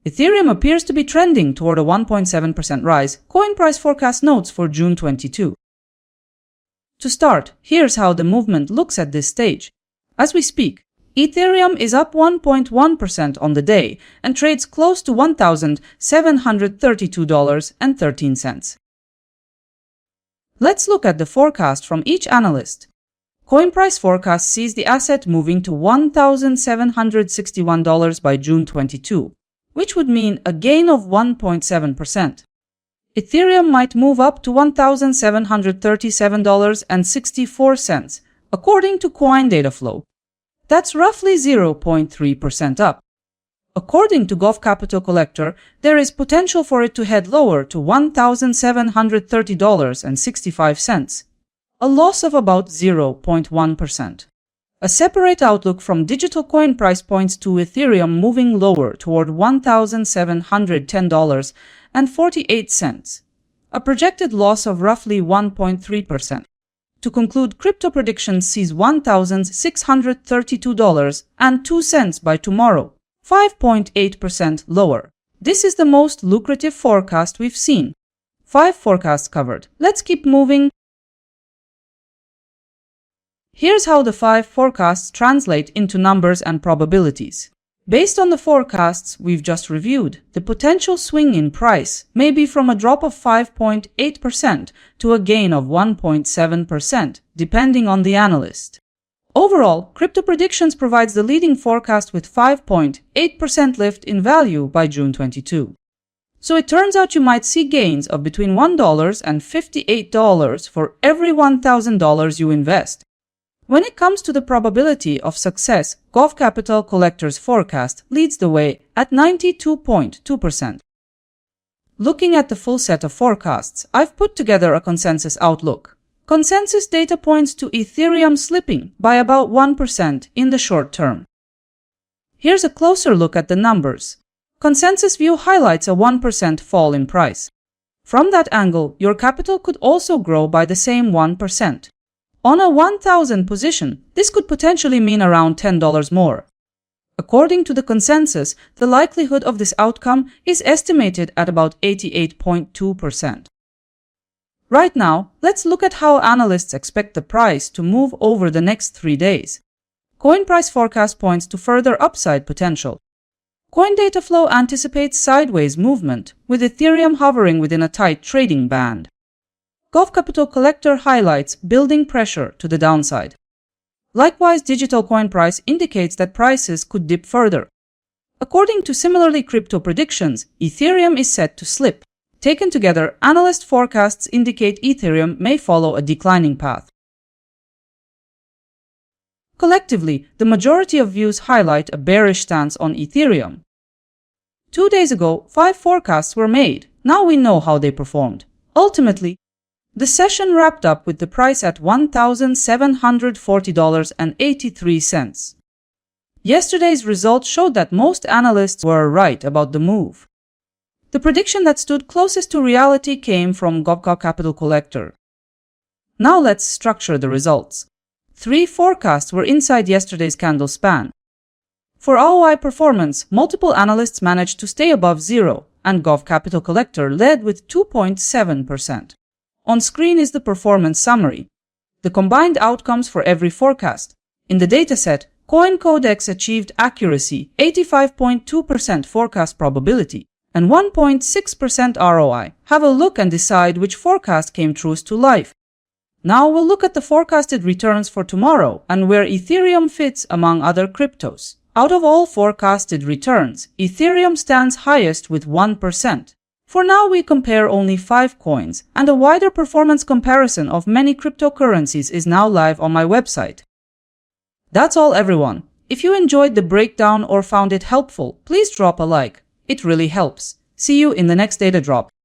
Ethereum appears to be trending toward a 1.7% rise, coin price forecast notes for June 22. To start, here's how the movement looks at this stage. As we speak, Ethereum is up 1.1% on the day and trades close to $1,732.13. Let's look at the forecast from each analyst. Coin price forecast sees the asset moving to $1,761 by June 22, which would mean a gain of 1.7%. Ethereum might move up to $1,737.64, according to Coin Data Flow. That's roughly 0.3% up. According to Gov Capital Collector, there is potential for it to head lower to $1,730.65, a loss of about 0.1%. A separate outlook from digital coin price points to Ethereum moving lower toward $1,710.48, a projected loss of roughly 1.3%. To conclude, Crypto Predictions sees $1,632.02 by tomorrow, 5.8% lower. This is the most lucrative forecast we've seen. 5 forecasts covered. Let's keep moving. Here's how the 5 forecasts translate into numbers and probabilities. Based on the forecasts we've just reviewed, the potential swing in price may be from a drop of 5.8% to a gain of 1.7%, depending on the analyst. Overall, Crypto Predictions provides the leading forecast with 5.8% lift in value by June 22. So it turns out you might see gains of between $1 and $58 for every $1,000 you invest. When it comes to the probability of success, Gov Capital Collector's forecast leads the way at 92.2%. Looking at the full set of forecasts, I've put together a consensus outlook. Consensus data points to Ethereum slipping by about 1% in the short term. Here's a closer look at the numbers. Consensus view highlights a 1% fall in price. From that angle, your capital could also grow by the same 1%. On a 1,000 position, this could potentially mean around $10 more. According to the consensus, the likelihood of this outcome is estimated at about 88.2%. Right now, let's look at how analysts expect the price to move over the next 3 days. Coin price forecast points to further upside potential. Coin Data Flow anticipates sideways movement, with Ethereum hovering within a tight trading band. Gov Capital Collector highlights building pressure to the downside. Likewise, digital coin price indicates that prices could dip further. According to similarly Crypto Predictions, Ethereum is set to slip. Taken together, analyst forecasts indicate Ethereum may follow a declining path. Collectively, the majority of views highlight a bearish stance on Ethereum. 2 days ago, 5 forecasts were made. Now we know how they performed. Ultimately, the session wrapped up with the price at $1,740.83. Yesterday's results showed that most analysts were right about the move. The prediction that stood closest to reality came from Gov Capital Collector. Now let's structure the results. 3 forecasts were inside yesterday's candle span. For ROI performance, multiple analysts managed to stay above zero, and Gov Capital Collector led with 2.7%. On screen is the performance summary. The combined outcomes for every forecast. In the dataset, Coin Codex achieved accuracy, 85.2% forecast probability, and 1.6% ROI. Have a look and decide which forecast came truest to life. Now we'll look at the forecasted returns for tomorrow and where Ethereum fits among other cryptos. Out of all forecasted returns, Ethereum stands highest with 1%. For now, we compare only 5 coins, and a wider performance comparison of many cryptocurrencies is now live on my website. That's all, everyone. If you enjoyed the breakdown or found it helpful, please drop a like. It really helps. See you in the next data drop.